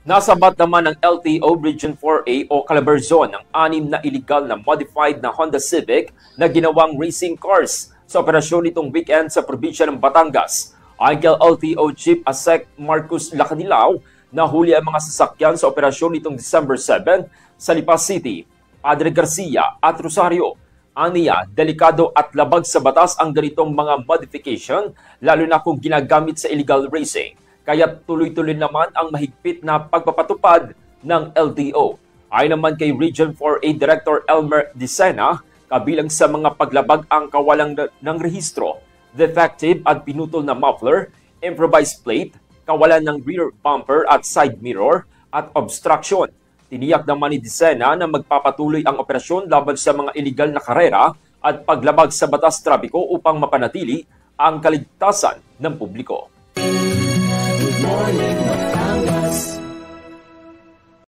Nasabat naman ng LTO Region 4A o Calabarzon ang 6 na illegal na modified na Honda Civic na ginawang racing cars sa operasyon nitong weekend sa probinsya ng Batangas. Ayon kay LTO Chief ASEC Marcus Lacanilaw, nahuli ang mga sasakyan sa operasyon nitong December 7 sa Lipa City, Padre Garcia at Rosario. Aniya, delikado at labag sa batas ang ganitong mga modification lalo na kung ginagamit sa illegal racing. Kaya tuloy-tuloy naman ang mahigpit na pagpapatupad ng LTO. Ayon naman kay Region 4A Director Elmer Dicena, kabilang sa mga paglabag ang kawalang ng rehistro, defective at pinutol na muffler, improvised plate, kawalan ng rear bumper at side mirror, at obstruction. Tiniyak naman ni Dicena na magpapatuloy ang operasyon laban sa mga illegal na karera at paglabag sa batas trapiko upang mapanatili ang kaligtasan ng publiko. Morning.